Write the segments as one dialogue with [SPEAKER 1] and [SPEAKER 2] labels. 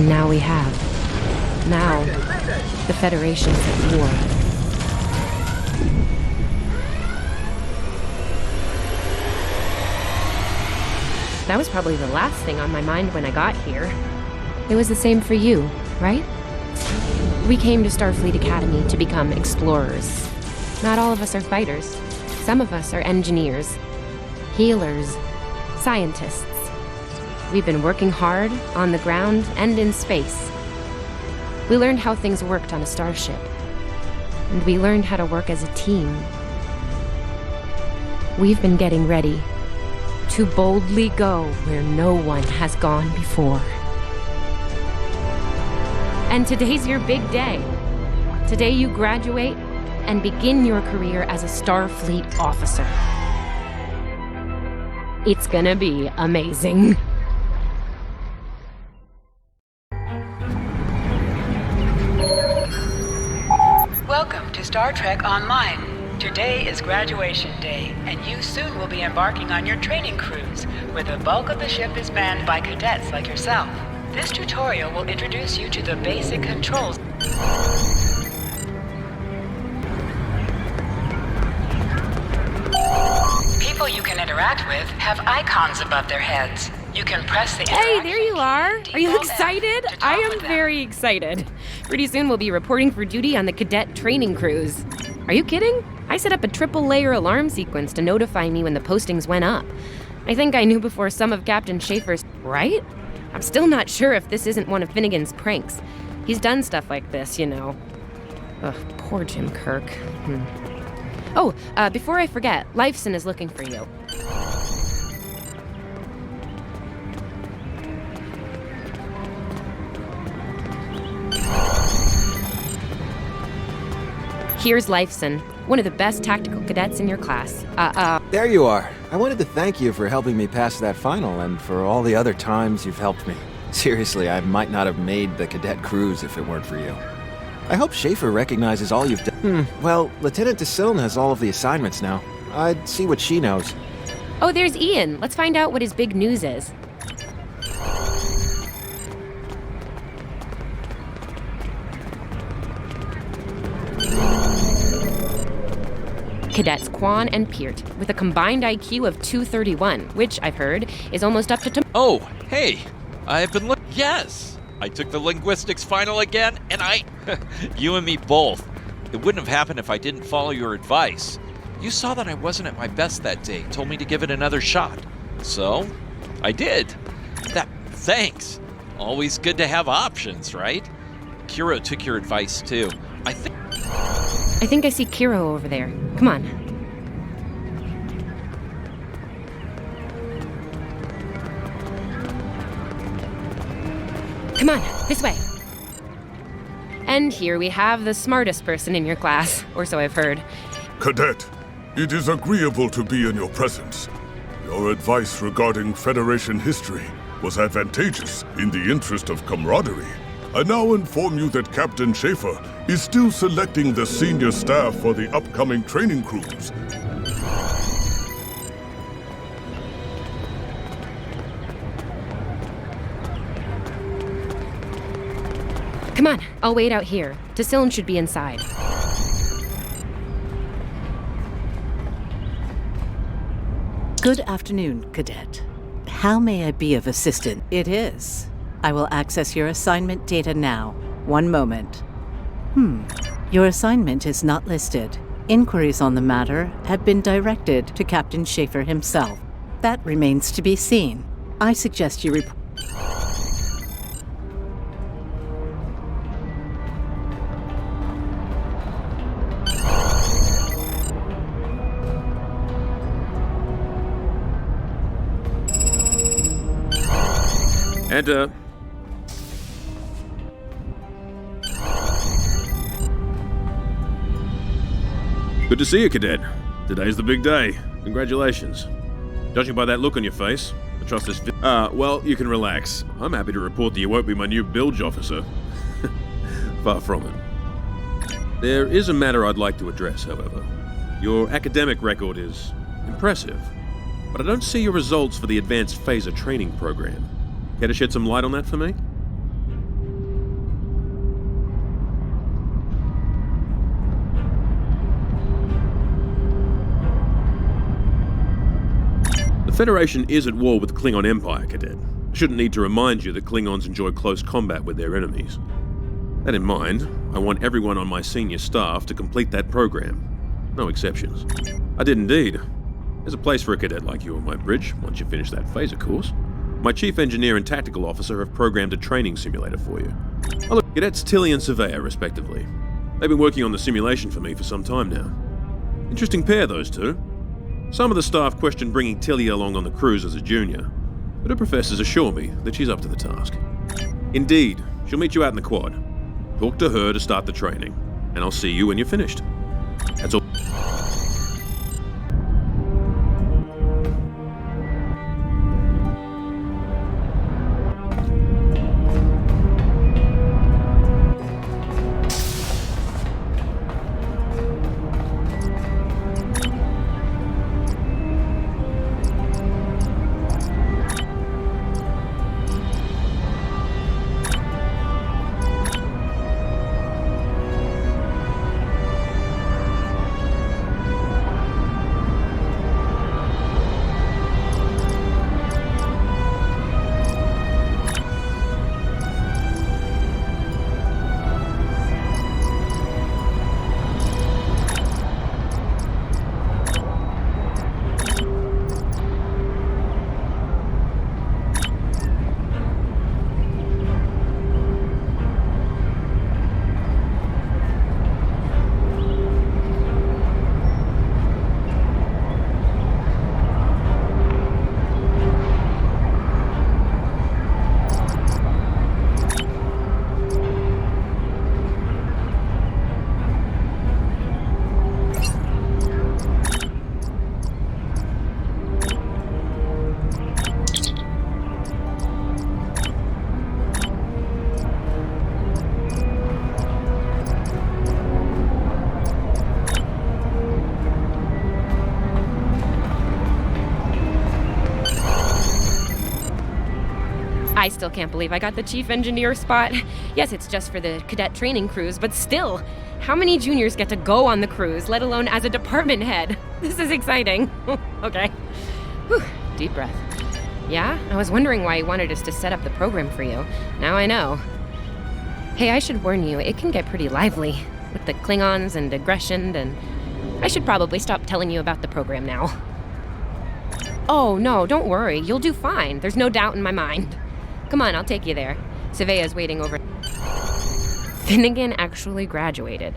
[SPEAKER 1] And now we have. Now, the Federation's at war. That was probably the last thing on my mind when I got here. It was the same for you, right? We came to Starfleet Academy to become explorers. Not all of us are fighters. Some of us are engineers, healers, scientists. We've been working hard on the ground and in space. We learned how things worked on a starship. And we learned how to work as a team. We've been getting ready to boldly go where no one has gone before. And today's your big day. Today you graduate and begin your career as a Starfleet officer. It's gonna be amazing.
[SPEAKER 2] Welcome to Star Trek Online. Today is graduation day, and you soon will be embarking on your training cruise, where the bulk of the ship is manned by cadets like yourself. This tutorial will introduce you to the basic controls. People you can interact with have icons above their heads. You can press the
[SPEAKER 1] Hey, there you are! Are you
[SPEAKER 2] default
[SPEAKER 1] excited?
[SPEAKER 2] to talk
[SPEAKER 1] I am
[SPEAKER 2] with them.
[SPEAKER 1] very excited. Pretty soon we'll be reporting for duty on the cadet training cruise. Are you kidding? I set up a triple-layer alarm sequence to notify me when the postings went up. I think I knew before some of Captain Schaefer's, right? I'm still not sure if this isn't one of Finnegan's pranks. He's done stuff like this, you know. Ugh, poor Jim Kirk. Oh, before I forget, Lifeson is looking for you. Here's Lifeson, one of the best tactical cadets in your class.
[SPEAKER 3] There you are. I wanted to thank you for helping me pass that final and for all the other times you've helped me. Seriously, I might not have made the cadet cruise if it weren't for you. I hope Schaefer recognizes all you've done. Well, Lieutenant DeSilne has all of the assignments now. I'd see what she knows.
[SPEAKER 1] Oh, there's Ian. Let's find out what his big news is. Cadets Quan and Peart, with a combined IQ of 231, which, I've heard, is almost up to...
[SPEAKER 4] Oh, hey! I've been Yes! I took the linguistics final again, and you and me both. It wouldn't have happened if I didn't follow your advice. You saw that I wasn't at my best that day, told me to give it another shot. So, I did. Thanks. Always good to have options, right? Kiro took your advice, too. I
[SPEAKER 1] think I see Kiro over there. Come on. Come on, this way. And here we have the smartest person in your class, or so I've heard.
[SPEAKER 5] Cadet, it is agreeable to be in your presence. Your advice regarding Federation history was advantageous in the interest of camaraderie. I now inform you that Captain Schaefer is still selecting the senior staff for the upcoming training cruise.
[SPEAKER 1] Come on, I'll wait out here. DeSilne should be inside.
[SPEAKER 6] Good afternoon, Cadet. How may I be of assistance? It is. I will access your assignment data now. One moment. Your assignment is not listed. Inquiries on the matter have been directed to Captain Schaefer himself. That remains to be seen. I suggest you report.
[SPEAKER 7] Enter. Good to see you, Cadet. Today's the big day. Congratulations. Judging by that look on your face, I trust this well, you can relax. I'm happy to report that you won't be my new bilge officer. Far from it. There is a matter I'd like to address, however. Your academic record is impressive, but I don't see your results for the Advanced Phaser Training Program. Care to shed some light on that for me? Federation is at war with the Klingon Empire, Cadet. I shouldn't need to remind you that Klingons enjoy close combat with their enemies. That in mind, I want everyone on my senior staff to complete that program. No exceptions. I did indeed. There's a place for a cadet like you on my bridge, once you finish that phaser course. My chief engineer and tactical officer have programmed a training simulator for you. Oh look, cadets Tilly and Surveyor, respectively. They've been working on the simulation for me for some time now. Interesting pair, those two. Some of the staff question bringing Tilly along on the cruise as a junior, but her professors assure me that she's up to the task. Indeed, she'll meet you out in the quad. Talk to her to start the training, and I'll see you when you're finished. That's all.
[SPEAKER 1] I still can't believe I got the chief engineer spot. Yes, it's just for the cadet training cruise, but still, how many juniors get to go on the cruise, let alone as a department head? This is exciting. Okay. Whew, deep breath. Yeah, I was wondering why you wanted us to set up the program for you. Now I know. Hey, I should warn you, it can get pretty lively with the Klingons and aggression, and I should probably stop telling you about the program now. Oh, no, don't worry. You'll do fine. There's no doubt in my mind. Come on, I'll take you there. Surveyor's waiting over. Finnegan actually graduated.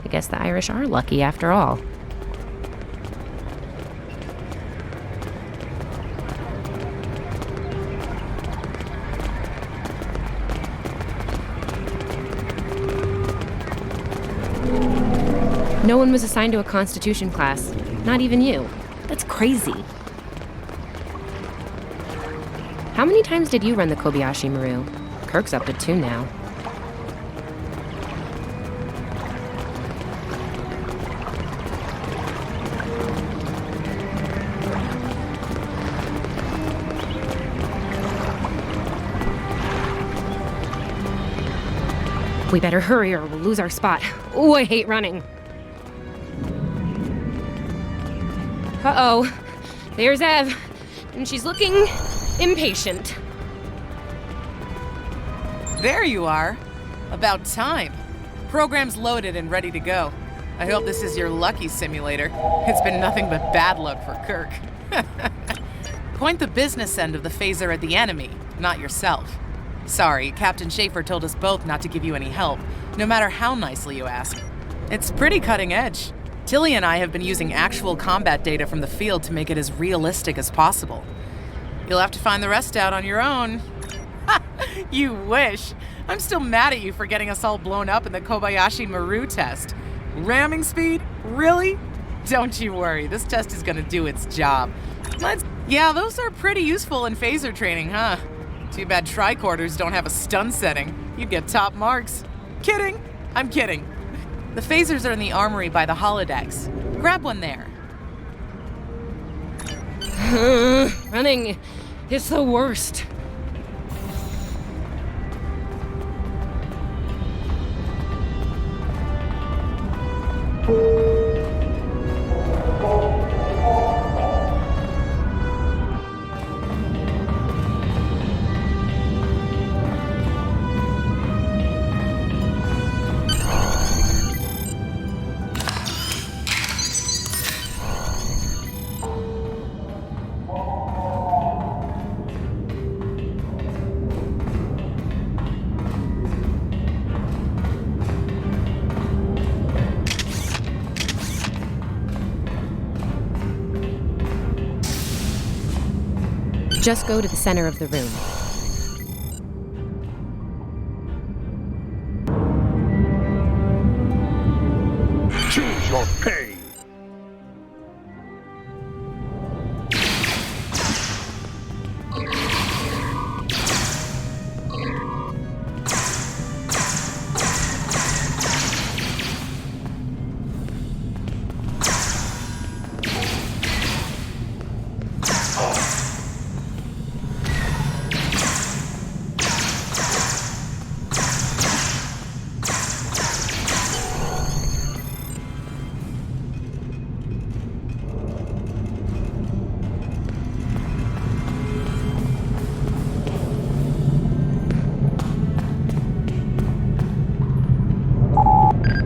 [SPEAKER 1] I guess the Irish are lucky after all. No one was assigned to a Constitution class. Not even you. That's crazy. How many times did you run the Kobayashi Maru? Kirk's up to 2 now. We better hurry or we'll lose our spot. Ooh, I hate running. Uh-oh. There's Ev. And she's looking impatient.
[SPEAKER 8] There you are. About time. Program's loaded and ready to go. I hope this is your lucky simulator. It's been nothing but bad luck for Kirk. Point the business end of the phaser at the enemy, not yourself. Sorry, Captain Schaefer told us both not to give you any help, no matter how nicely you ask. It's pretty cutting edge. Tilly and I have been using actual combat data from the field to make it as realistic as possible. You'll have to find the rest out on your own. You wish. I'm still mad at you for getting us all blown up in the Kobayashi Maru test. Ramming speed? Really? Don't you worry, this test is gonna do its job. Yeah, those are pretty useful in phaser training, huh? Too bad tricorders don't have a stun setting. You'd get top marks. Kidding? I'm kidding. The phasers are in the armory by the holodecks. Grab one there.
[SPEAKER 1] Running is the worst. Just go to the center of the room.
[SPEAKER 5] Choose your pain.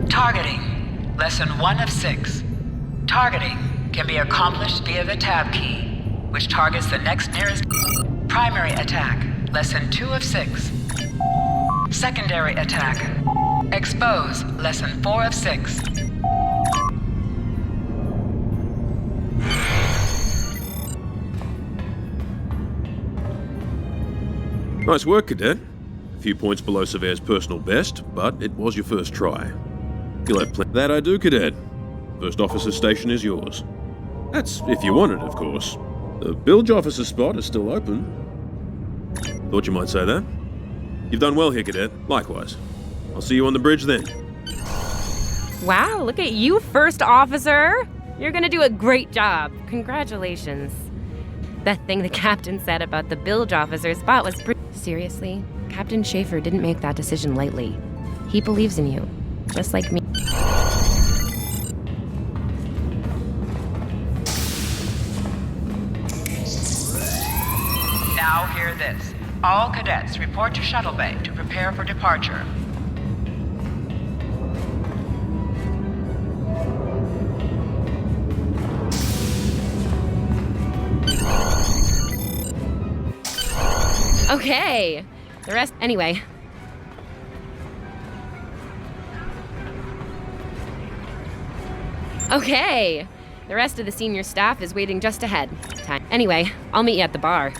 [SPEAKER 2] Targeting. Lesson 1 of 6. Targeting can be accomplished via the tab key, which targets the next nearest primary attack. Lesson 2 of 6. Secondary attack. Expose. Lesson 4 of 6.
[SPEAKER 7] Nice work, Cadet. A few points below Surveyor's personal best, but it was your first try. You'll have plenty. That I do, Cadet. First officer's station is yours. That's if you want it, of course. The bilge officer spot is still open. Thought you might say that. You've done well here, Cadet. Likewise. I'll see you on the bridge then.
[SPEAKER 1] Wow, look at you, First Officer! You're gonna do a great job. Congratulations. That thing the captain said about the bilge officer spot was pretty... Seriously? Captain Schaefer didn't make that decision lightly. He believes in you, just like me.
[SPEAKER 2] Now hear this. All cadets report to Shuttle Bay to prepare for departure.
[SPEAKER 1] Okay. The rest... Anyway. Okay. The rest of the senior staff is waiting just ahead. Time. Anyway, I'll meet you at the bar.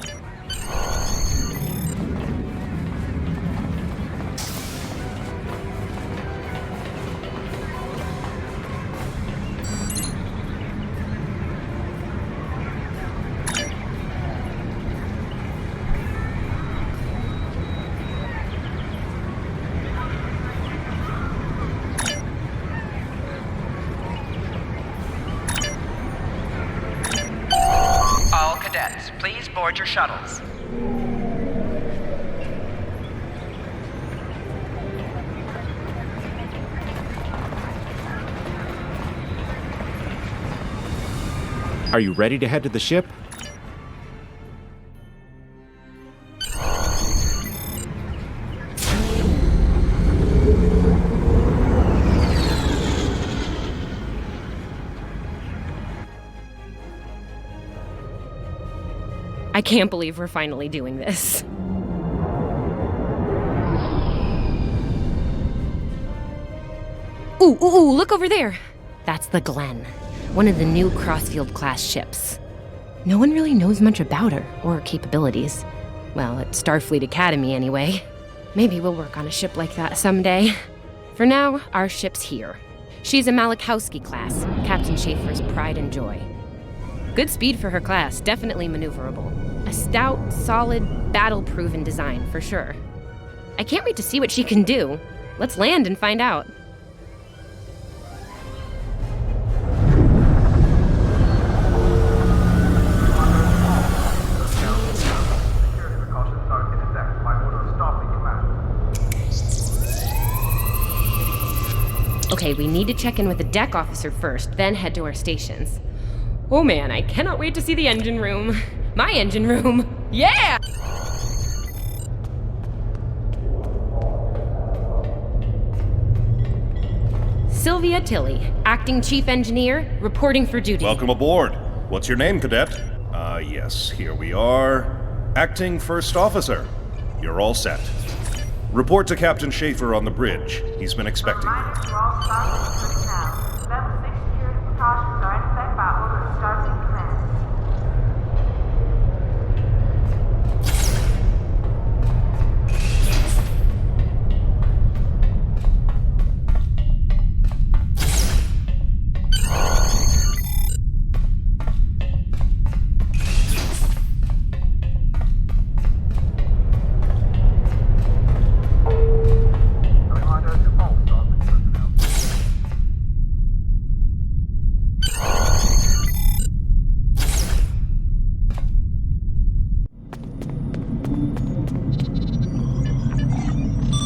[SPEAKER 2] Please board your shuttles.
[SPEAKER 9] Are you ready to head to the ship?
[SPEAKER 1] I can't believe we're finally doing this. Ooh, look over there! That's the Glen, one of the new Crossfield-class ships. No one really knows much about her, or her capabilities. Well, at Starfleet Academy anyway. Maybe we'll work on a ship like that someday. For now, our ship's here. She's a Malachowski class, Captain Schaefer's pride and joy. Good speed for her class, definitely maneuverable. A stout, solid, battle-proven design, for sure. I can't wait to see what she can do. Let's land and find out. Okay, we need to check in with the deck officer first, then head to our stations. Oh man, I cannot wait to see the engine room. My engine room. Yeah! Sylvia Tilley, acting chief engineer, reporting for duty.
[SPEAKER 10] Welcome aboard. What's your name, cadet? Yes, here we are. Acting first officer. You're all set. Report to Captain Schaefer on the bridge. He's been expecting you.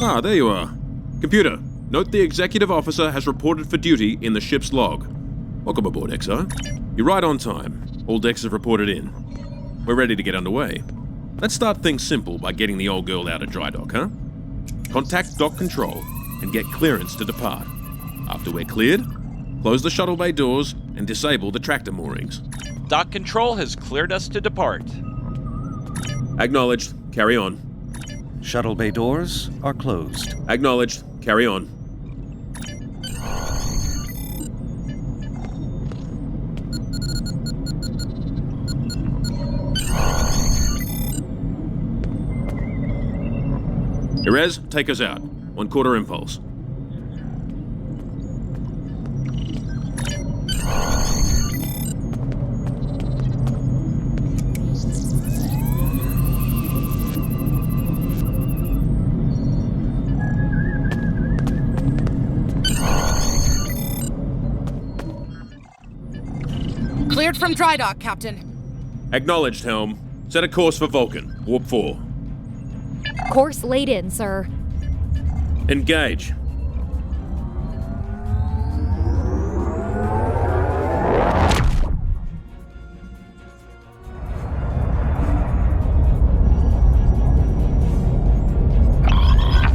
[SPEAKER 7] Ah, there you are. Computer, note the executive officer has reported for duty in the ship's log. Welcome aboard, XO. You're right on time. All decks have reported in. We're ready to get underway. Let's start things simple by getting the old girl out of dry dock, huh? Contact dock control and get clearance to depart. After we're cleared, close the shuttle bay doors and disable the tractor moorings.
[SPEAKER 4] Dock control has cleared us to depart.
[SPEAKER 7] Acknowledged. Carry on.
[SPEAKER 10] Shuttle bay doors are closed.
[SPEAKER 7] Acknowledged. Carry on. Erez, take us out. 1/4 impulse.
[SPEAKER 8] Cleared from dry dock, Captain.
[SPEAKER 7] Acknowledged, Helm. Set a course for Vulcan. Warp 4.
[SPEAKER 11] Course laid in, sir.
[SPEAKER 7] Engage.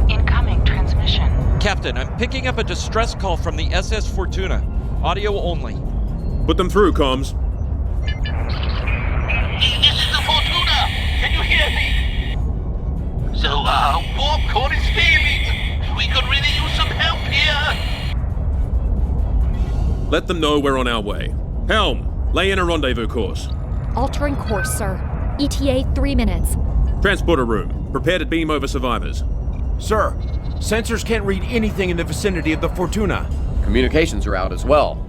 [SPEAKER 2] Incoming transmission.
[SPEAKER 4] Captain, I'm picking up a distress call from the SS Fortuna. Audio only.
[SPEAKER 7] Put them through, comms.
[SPEAKER 12] This is the Fortuna! Can you hear me? So, warp core is failing. We could really use some help here.
[SPEAKER 7] Let them know we're on our way. Helm, lay in a rendezvous course.
[SPEAKER 11] Altering course, sir. ETA 3 minutes.
[SPEAKER 7] Transporter room. Prepare to beam over survivors.
[SPEAKER 13] Sir, sensors can't read anything in the vicinity of the Fortuna.
[SPEAKER 14] Communications are out as well.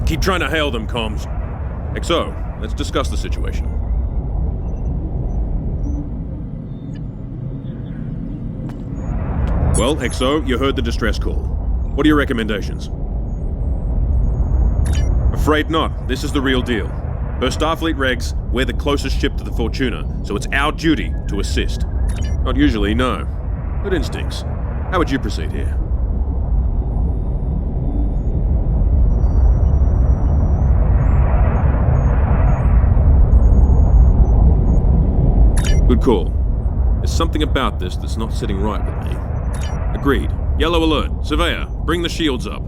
[SPEAKER 7] Keep trying to hail them, comms. XO, let's discuss the situation. Well, XO, you heard the distress call. What are your recommendations? Afraid not. This is the real deal. Per Starfleet regs, we're the closest ship to the Fortuna, so it's our duty to assist. Not usually, no. Good instincts. How would you proceed here? Good call. There's something about this that's not sitting right with me. Agreed. Yellow alert. Surveyor, bring the shields up.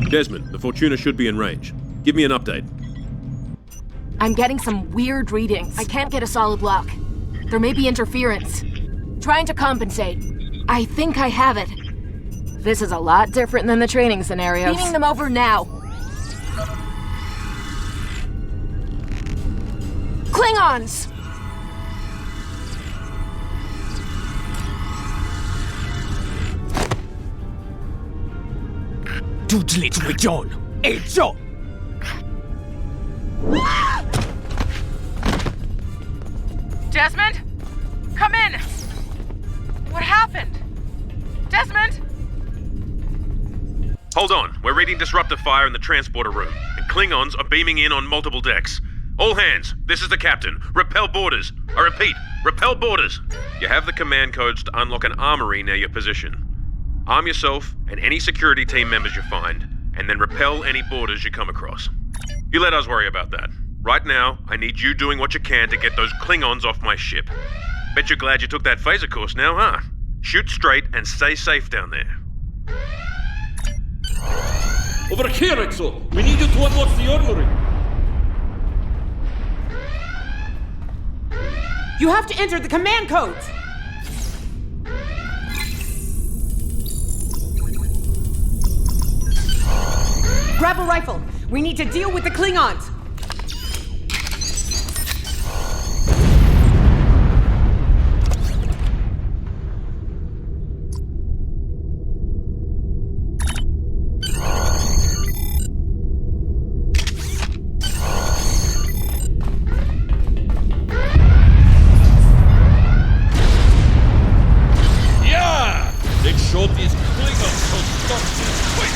[SPEAKER 7] Desmond, the Fortuna should be in range. Give me an update.
[SPEAKER 15] I'm getting some weird readings. I can't get a solid lock. There may be interference. Trying to compensate. I think I have it. This is a lot different than the training scenarios. Beaming them over now. Klingons!
[SPEAKER 13] Toutes les truands! Et Joe!
[SPEAKER 8] Desmond? Come in! What happened? Desmond?
[SPEAKER 7] Hold on. We're reading disruptive fire in the transporter room, and Klingons are beaming in on multiple decks. All hands, this is the captain. Repel borders. I repeat, repel borders. You have the command codes to unlock an armory near your position. Arm yourself and any security team members you find, and then repel any borders you come across. You let us worry about that. Right now, I need you doing what you can to get those Klingons off my ship. Bet you're glad you took that phaser course now, huh? Shoot straight and stay safe down there.
[SPEAKER 16] Over here, Exo! We need you to unlock the armory!
[SPEAKER 17] You have to enter the command codes! Grab a rifle! We need to deal with the Klingons!
[SPEAKER 16] this Klingon so start this quick!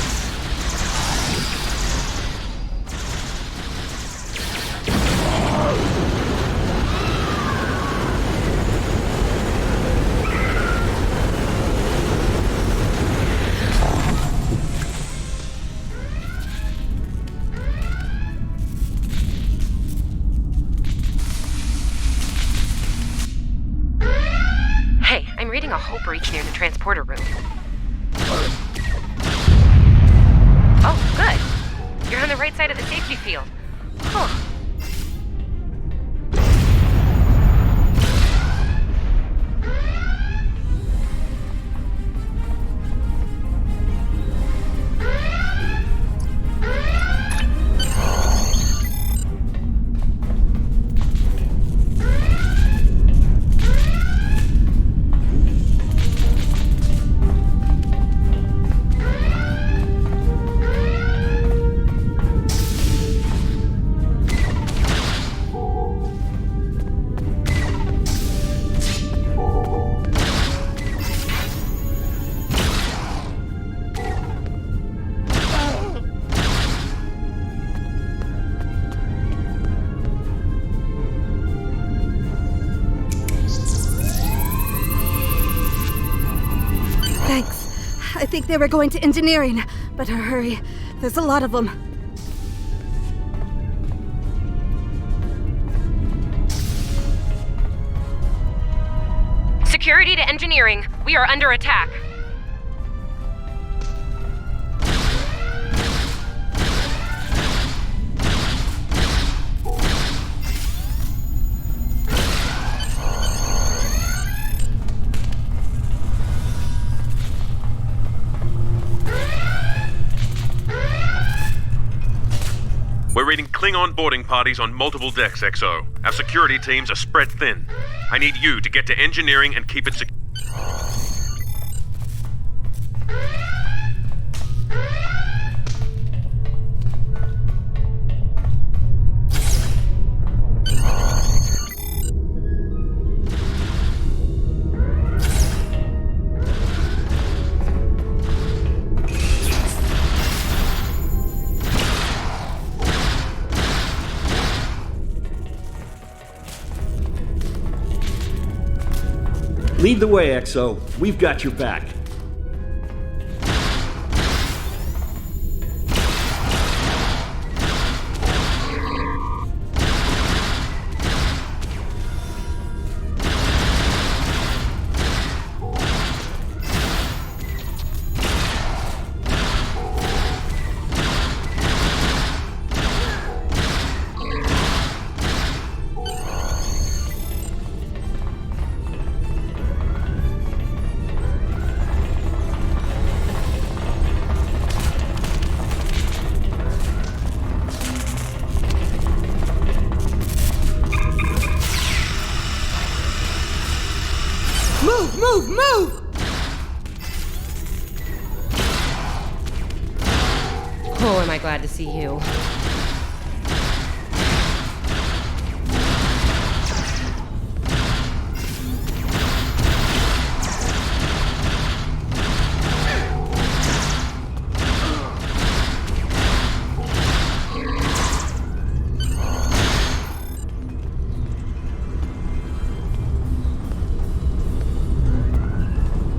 [SPEAKER 1] Hey, I'm reading a hope breach near the transporter room. Oh, good. You're on the right side of the safety field. Huh.
[SPEAKER 18] Thanks. I think they were going to engineering. Better hurry. There's a lot of them.
[SPEAKER 1] Security to engineering. We are under attack.
[SPEAKER 7] We're reading Klingon boarding parties on multiple decks, XO. Our security teams are spread thin. I need you to get to engineering and keep it secure.
[SPEAKER 16] Lead the way, XO. We've got your back.
[SPEAKER 17] Move, move, move!
[SPEAKER 1] Oh, am I glad to see you.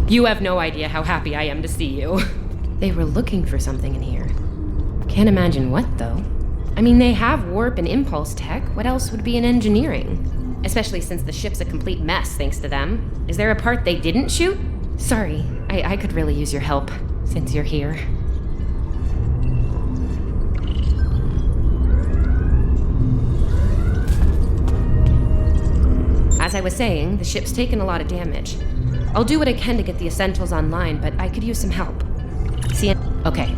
[SPEAKER 1] You have no idea how happy I am to see you. They were looking for something in here. Can't imagine what, though. I mean, they have warp and impulse tech. What else would be in engineering? Especially since the ship's a complete mess thanks to them. Is there a part they didn't shoot? Sorry, I could really use your help, since you're here. As I was saying, the ship's taken a lot of damage. I'll do what I can to get the essentials online, but I could use some help. See? Okay.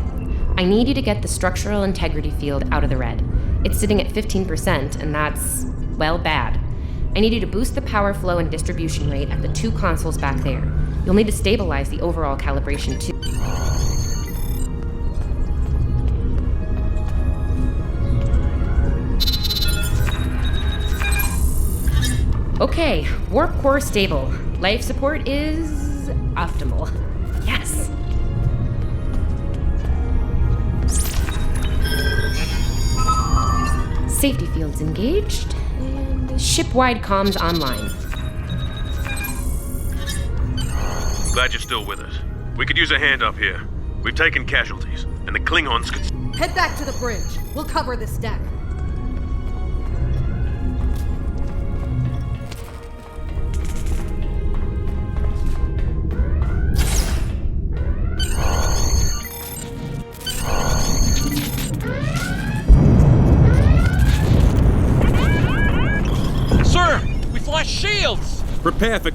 [SPEAKER 1] I need you to get the structural integrity field out of the red. It's sitting at 15%, and that's, well, bad. I need you to boost the power flow and distribution rate at the 2 consoles back there. You'll need to stabilize the overall calibration, too. Okay, warp core stable. Life support is optimal. Yes. Safety fields engaged, and ship-wide comms online.
[SPEAKER 7] Glad you're still with us. We could use a hand up here. We've taken casualties, and the Klingons could...
[SPEAKER 17] Head back to the bridge. We'll cover this deck.
[SPEAKER 4] Sir, we've lost shields!
[SPEAKER 7] Prepare for...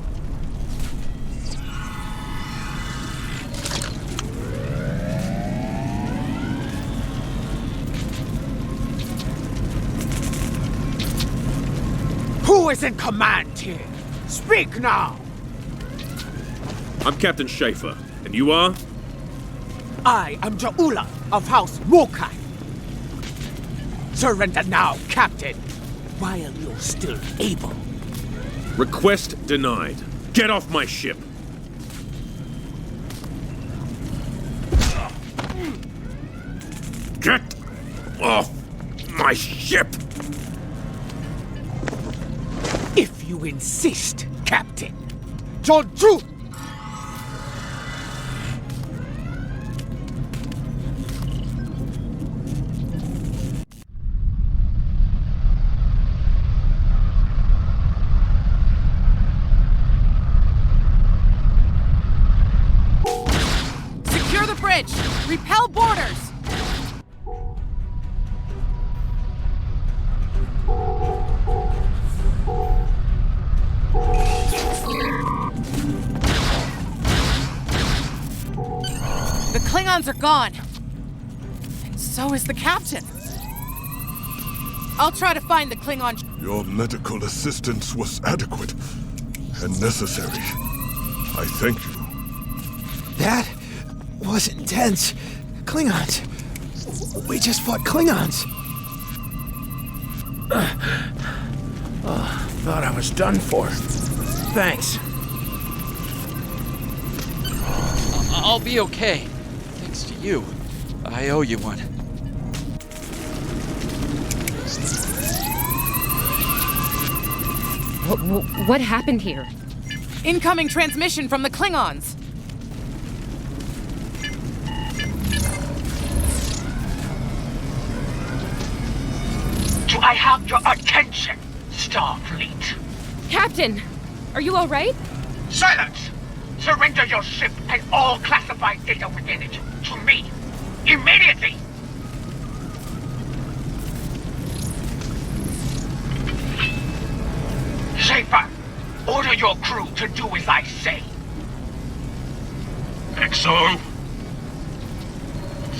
[SPEAKER 13] Who is in command here? Speak now!
[SPEAKER 7] I'm Captain Schaefer, and you are?
[SPEAKER 13] I am Ja'ula of House Mokai. Surrender now, Captain, while you're still able.
[SPEAKER 7] Request denied. Get off my ship! Get off my ship!
[SPEAKER 13] If you insist, Captain. Joju!
[SPEAKER 8] Secure the bridge! Repel boarders! The Klingons are gone. And so is the captain. I'll try to find the Klingon...
[SPEAKER 5] Your medical assistance was adequate and necessary. I thank you.
[SPEAKER 3] That was intense. Klingons. We just fought Klingons.
[SPEAKER 13] Thought I was done for. Thanks.
[SPEAKER 4] I'll be okay. Thanks to you. I owe you one.
[SPEAKER 1] What happened here?
[SPEAKER 8] Incoming transmission from the Klingons.
[SPEAKER 12] Do I have your attention, Starfleet?
[SPEAKER 1] Captain, are you all right?
[SPEAKER 12] Silence! Surrender your ship and all classified data within it to me. Immediately! Schaefer, order your crew to do as I say.
[SPEAKER 7] XO,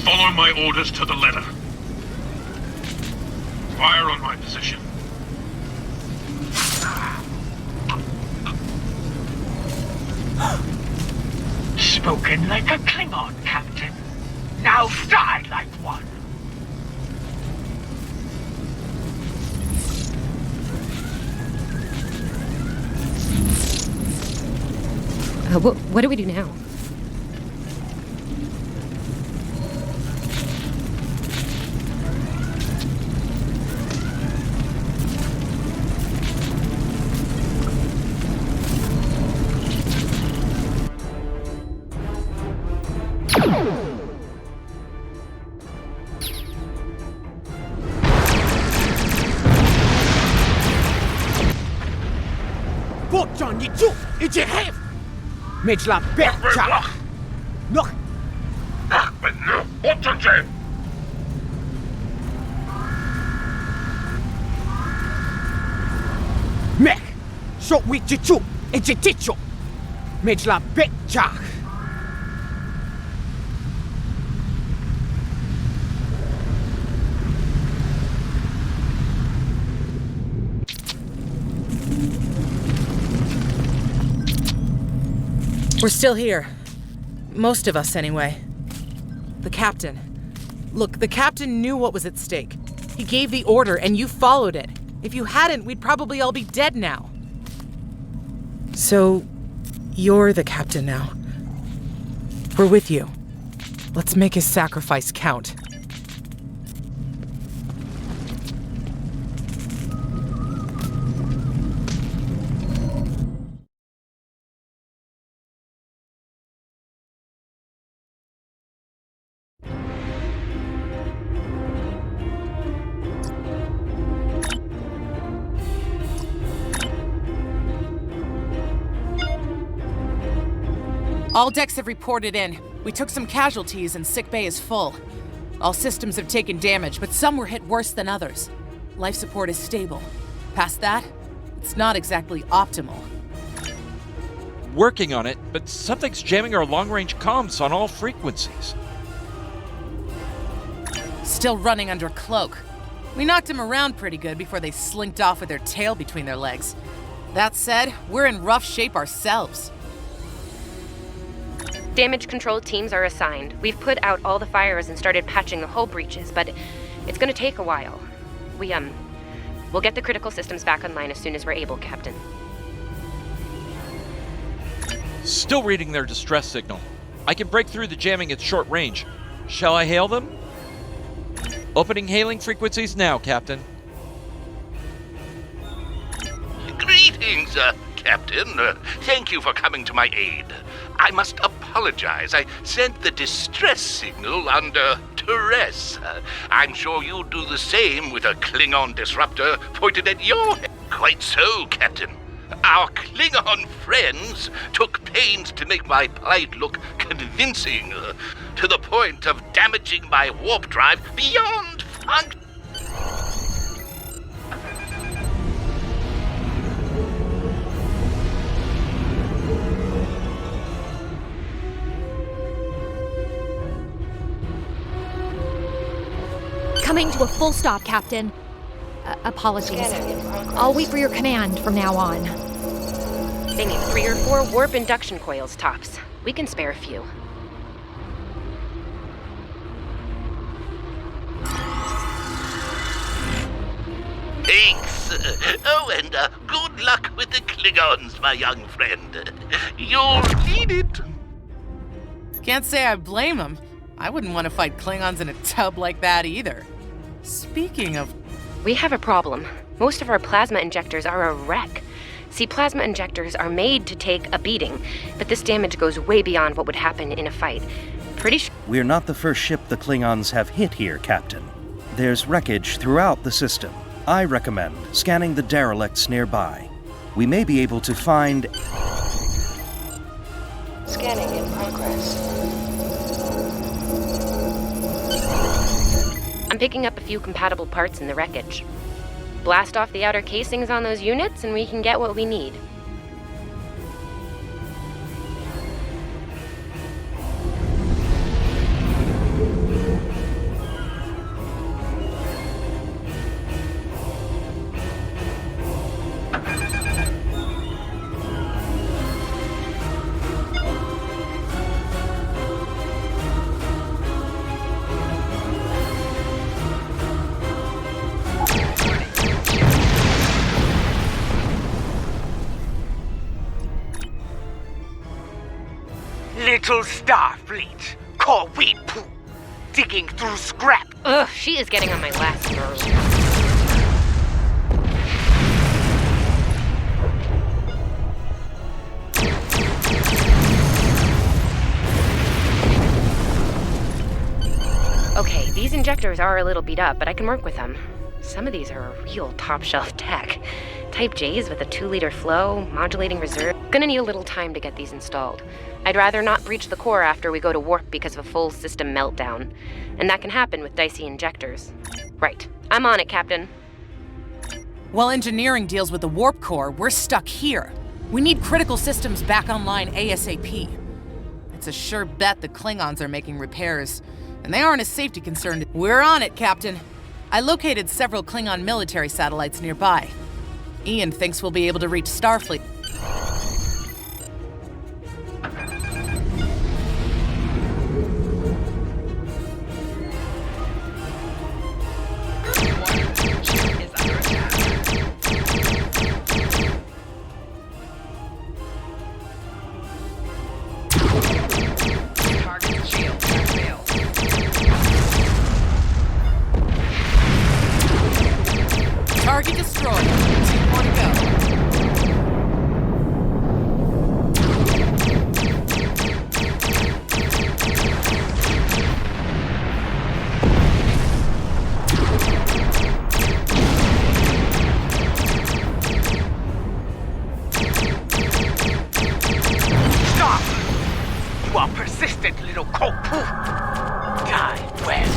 [SPEAKER 7] follow my orders to the letter. Fire on my position.
[SPEAKER 12] Spoken like a Klingon, Captain. Now die like one.
[SPEAKER 1] What do we do now?
[SPEAKER 13] Mitchla Betcha! Noch! Mech! So with Jichu! It's a ticho! Mitchla Betcha!
[SPEAKER 8] We're still here. Most of us, anyway. The captain. Look, the captain knew what was at stake. He gave the order, and you followed it. If you hadn't, we'd probably all be dead now. So, you're the captain now. We're with you. Let's make his sacrifice count. All decks have reported in. We took some casualties and sick bay is full. All systems have taken damage, but some were hit worse than others. Life support is stable. Past that, it's not exactly optimal.
[SPEAKER 4] Working on it, but something's jamming our long-range comms on all frequencies.
[SPEAKER 8] Still running under cloak. We knocked him around pretty good before they slinked off with their tail between their legs. That said, we're in rough shape ourselves.
[SPEAKER 1] Damage control teams are assigned. We've put out all the fires and started patching the hull breaches, but it's gonna take a while. We'll get the critical systems back online as soon as we're able, Captain.
[SPEAKER 4] Still reading their distress signal. I can break through the jamming at short range. Shall I hail them? Opening hailing frequencies now, Captain.
[SPEAKER 12] Greetings, Captain. Thank you for coming to my aid. I must apologize. I sent the distress signal under duress. I'm sure you'll do the same with a Klingon disruptor pointed at your head. Quite so, Captain. Our Klingon friends took pains to make my plight look convincing, to the point of damaging my warp drive beyond function.
[SPEAKER 11] Coming to a full stop, Captain. Apologies. I'll wait for your command from now on.
[SPEAKER 1] They need 3 or 4 warp induction coils tops. We can spare a few.
[SPEAKER 12] Thanks. Oh, and good luck with the Klingons, my young friend. You'll need it.
[SPEAKER 8] Can't say I blame them. I wouldn't want to fight Klingons in a tub like that either. Speaking of...
[SPEAKER 1] We have a problem. Most of our plasma injectors are a wreck. See, plasma injectors are made to take a beating, but this damage goes way beyond what would happen in a fight. Pretty sure...
[SPEAKER 19] We're not the first ship the Klingons have hit here, Captain. There's wreckage throughout the system. I recommend scanning the derelicts nearby. We may be able to find...
[SPEAKER 2] Scanning in progress.
[SPEAKER 1] I'm picking up a few compatible parts in the wreckage. Blast off the outer casings on those units and we can get what we need.
[SPEAKER 13] Little Starfleet, call weed poo, digging through scrap.
[SPEAKER 1] Ugh, she is getting on my last nerve. Okay, these injectors are a little beat up, but I can work with them. Some of these are a real top-shelf tech. Type J's with a 2-liter flow, modulating reserve. Gonna need a little time to get these installed. I'd rather not breach the core after we go to warp because of a full system meltdown. And that can happen with dicey injectors. Right. I'm on it, Captain.
[SPEAKER 8] While engineering deals with the warp core, we're stuck here. We need critical systems back online ASAP. It's a sure bet the Klingons are making repairs, and they aren't as safety concerned. We're on it, Captain. I located several Klingon military satellites nearby. Ian thinks we'll be able to reach Starfleet. Target destroyed. 2 more to go.
[SPEAKER 13] Die well.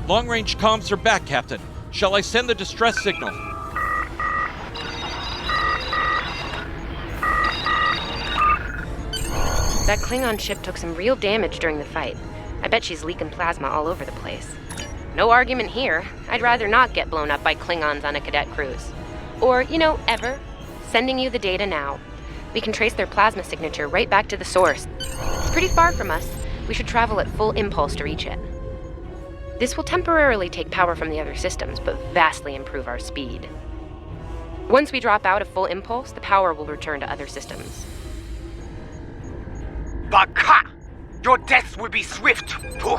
[SPEAKER 4] Long-range comms are back, Captain. Shall I send the distress signal?
[SPEAKER 1] That Klingon ship took some real damage during the fight. I bet she's leaking plasma all over the place. No argument here. I'd rather not get blown up by Klingons on a cadet cruise. Or, ever. Sending you the data now. We can trace their plasma signature right back to the source. It's pretty far from us. We should travel at full impulse to reach it. This will temporarily take power from the other systems, but vastly improve our speed. Once we drop out of full impulse, the power will return to other systems.
[SPEAKER 13] Baka! Your death will be swift, Pooh.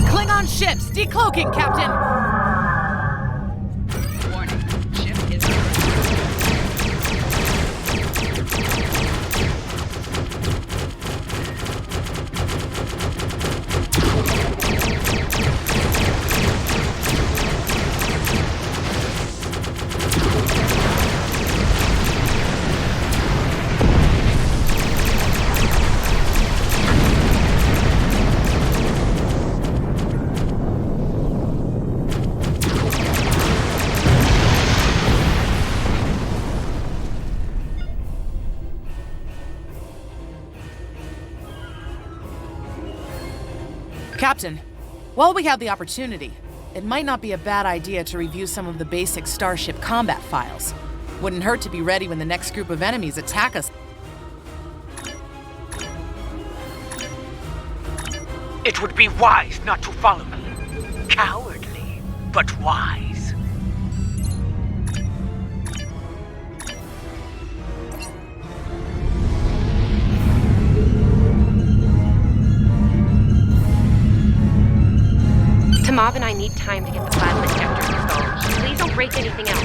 [SPEAKER 8] Klingon ships decloaking, Captain!
[SPEAKER 2] Warning. Ship is
[SPEAKER 8] Captain, while we have the opportunity, it might not be a bad idea to review some of the basic starship combat files. Wouldn't hurt to be ready when the next group of enemies attack us.
[SPEAKER 13] It would be wise not to follow me. Cowardly, but wise.
[SPEAKER 1] Tamav and I need time to get the plasma injector installed. Please don't break anything else.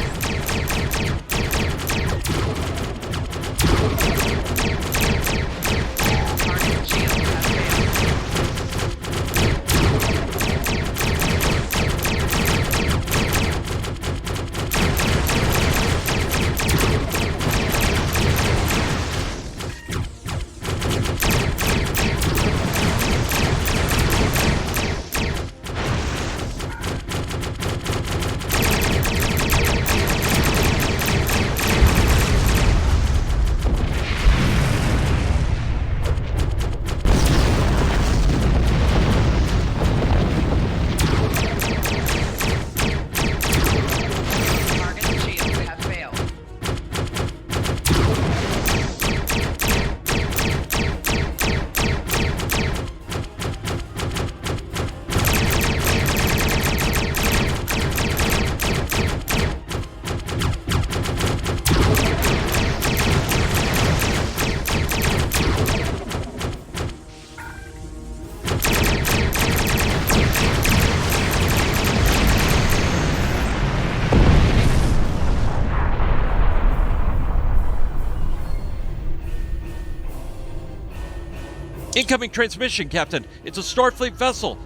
[SPEAKER 4] Incoming transmission, Captain. It's a Starfleet vessel.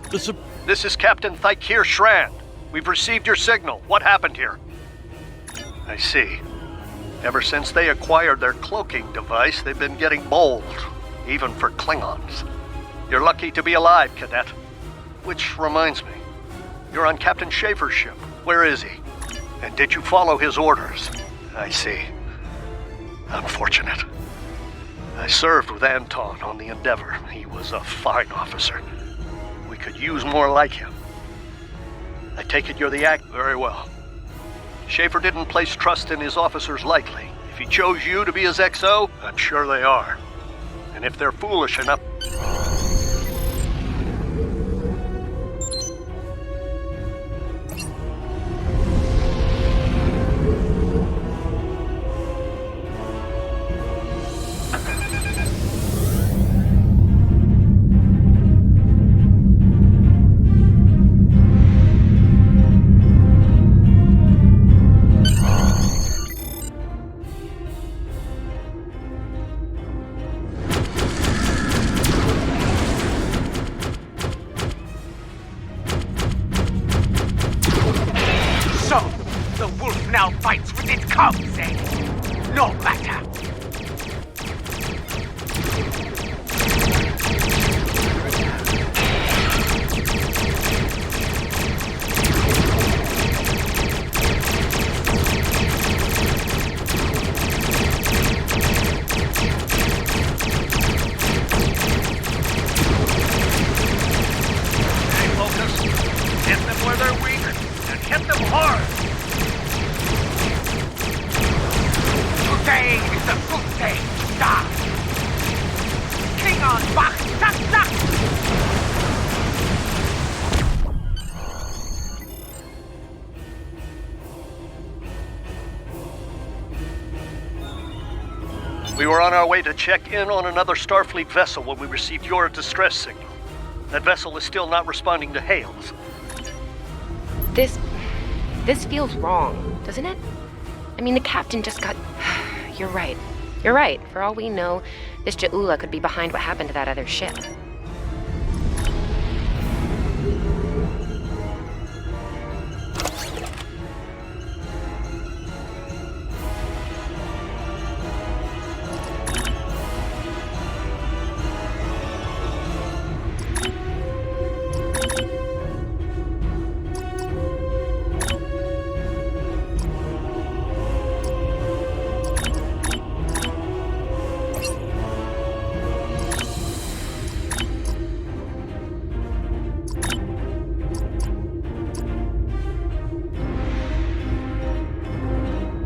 [SPEAKER 20] This is Captain Thykir Shrand. We've received your signal. What happened here? I see. Ever since they acquired their cloaking device, they've been getting bold, even for Klingons. You're lucky to be alive, Cadet. Which reminds me, you're on Captain Schaefer's ship. Where is he? And did you follow his orders? I see. Unfortunate. I served with Anton on the Endeavor. He was a fine officer. We could use more like him. I take it you're the act. Very well. Schaefer didn't place trust in his officers lightly. If he chose you to be his XO, I'm sure they are. And if they're foolish enough...
[SPEAKER 13] comes, eh? No matter.
[SPEAKER 20] Stay focused. Hit them where they're weak, and hit them hard.
[SPEAKER 13] Today is a good day to die. King on back, zack, zack.
[SPEAKER 20] We were on our way to check in on another Starfleet vessel when we received your distress signal. That vessel is still not responding to hails.
[SPEAKER 1] This feels wrong, doesn't it? I mean, the captain just got... You're right. You're right. For all we know, this Ja'ula could be behind what happened to that other ship.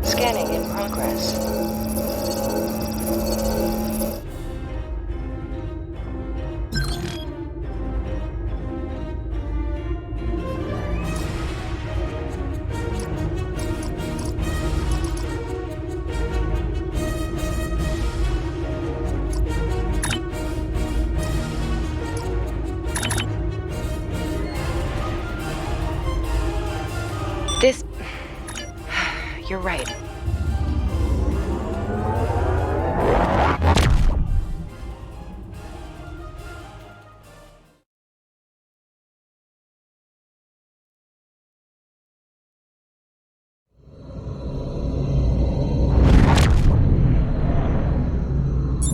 [SPEAKER 2] Scanning in progress.
[SPEAKER 1] This... You're right.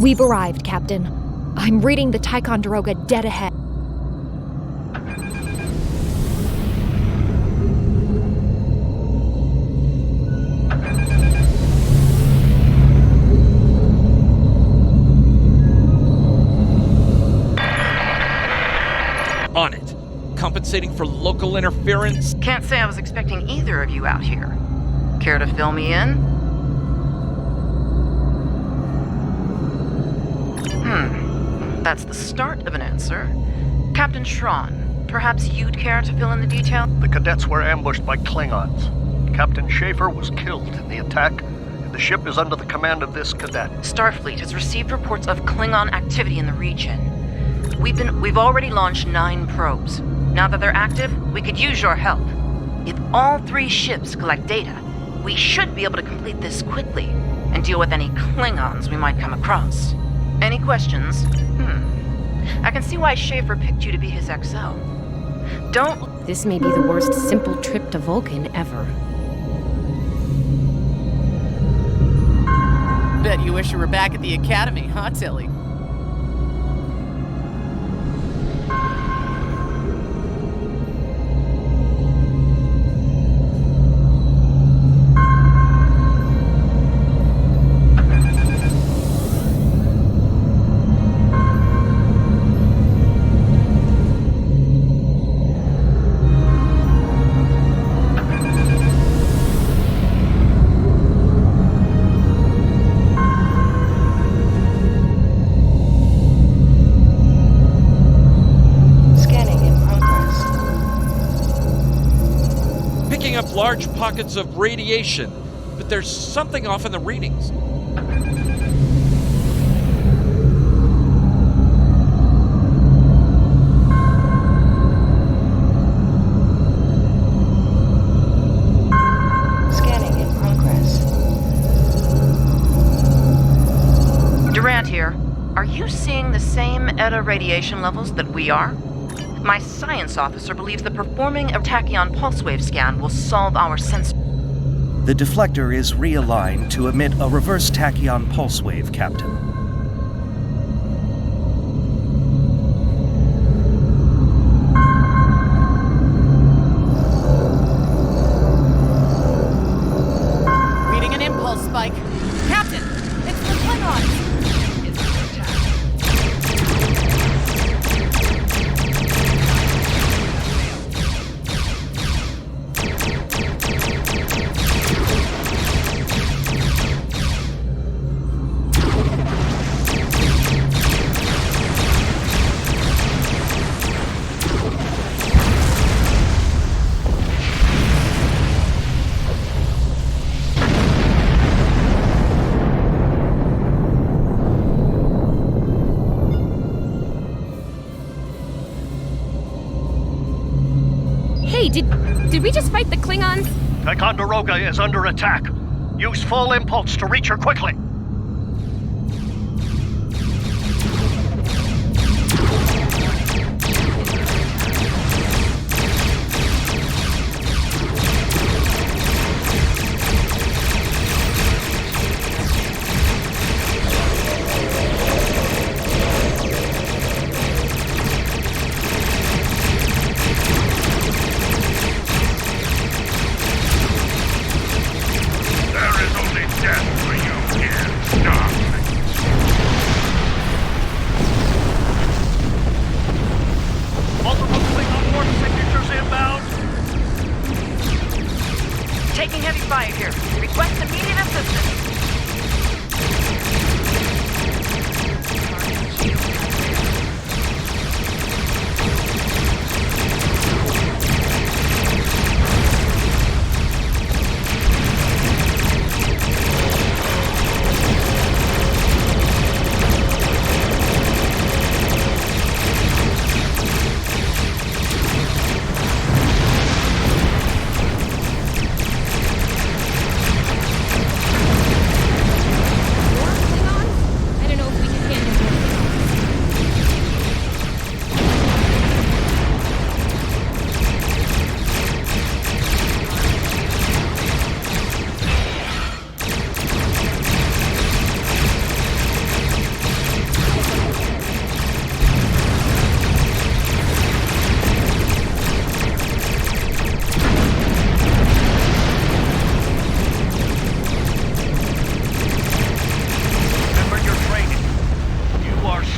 [SPEAKER 11] We've arrived, Captain. I'm reading the Ticonderoga dead ahead.
[SPEAKER 4] On it. Compensating for local interference.
[SPEAKER 15] Can't say I was expecting either of you out here. Care to fill me in? That's the start of an answer. Captain Schron, perhaps you'd care to fill in the detail?
[SPEAKER 20] The cadets were ambushed by Klingons. Captain Schaefer was killed in the attack, and the ship is under the command of this cadet.
[SPEAKER 15] Starfleet has received reports of Klingon activity in the region. We've already launched 9 probes. Now that they're active, we could use your help. If all 3 ships collect data, we should be able to complete this quickly and deal with any Klingons we might come across. Any questions? I can see why Schaefer picked you to be his XO. Don't...
[SPEAKER 1] This may be the worst simple trip to Vulcan ever.
[SPEAKER 8] Bet you wish you were back at the Academy, huh, Tilly?
[SPEAKER 4] Large pockets of radiation, but there's something off in the readings.
[SPEAKER 2] Scanning in progress.
[SPEAKER 15] Durant here. Are you seeing the same ETA radiation levels that we are? My science officer believes that performing a tachyon pulse wave scan will solve our sensor.
[SPEAKER 19] The deflector is realigned to emit a reverse tachyon pulse wave, Captain.
[SPEAKER 8] Reading an impulse spike. Captain, it's the Klingons!
[SPEAKER 1] Hey, did we just fight the Klingons?
[SPEAKER 20] Ticonderoga is under attack. Use full impulse to reach her quickly.
[SPEAKER 2] Taking heavy fire here. Request immediate assistance.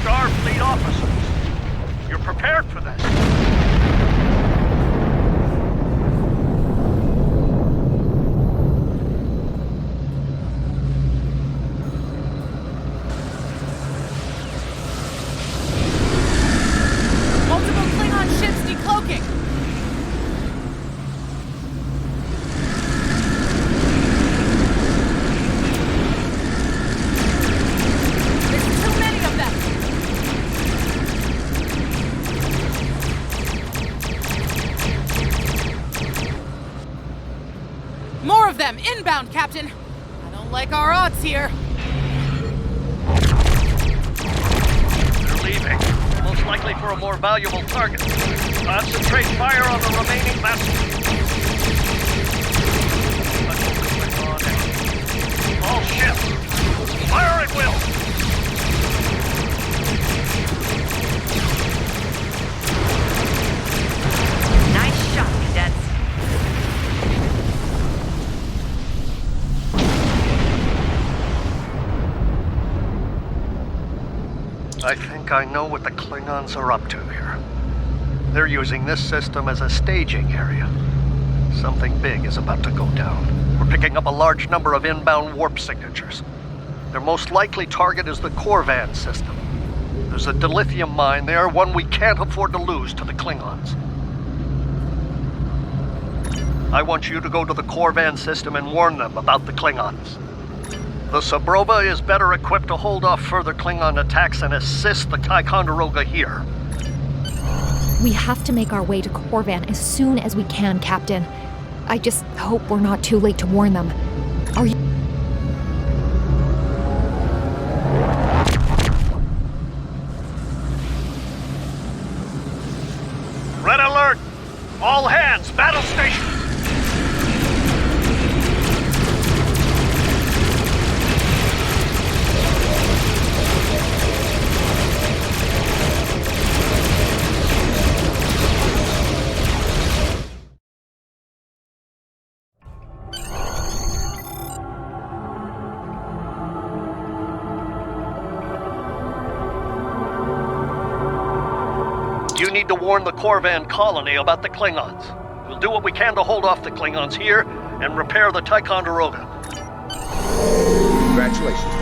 [SPEAKER 2] Starfleet officers. You're prepared for this.
[SPEAKER 8] Multiple Klingon ships decloaking. There's too many of them. More of them inbound, Captain. I don't like our odds here.
[SPEAKER 20] They're leaving. Most likely for a more valuable target. Concentrate fire on the remaining vessels. All ships. Fire at will.
[SPEAKER 2] Nice shot, cadets.
[SPEAKER 20] I think I know what the Klingons are up to here. They're using this system as a staging area. Something big is about to go down. We're picking up a large number of inbound warp signatures. Their most likely target is the Corvan system. There's a dilithium mine there, one we can't afford to lose to the Klingons. I want you to go to the Corvan system and warn them about the Klingons. The Sabrova is better equipped to hold off further Klingon attacks and assist the Ticonderoga here.
[SPEAKER 11] We have to make our way to Corvan as soon as we can, Captain. I just hope we're not too late to warn them. Are you...
[SPEAKER 20] Red alert! All hands, battle station! need to warn the Corvan colony about the Klingons. We'll do what we can to hold off the Klingons here and repair the Ticonderoga.
[SPEAKER 21] Congratulations,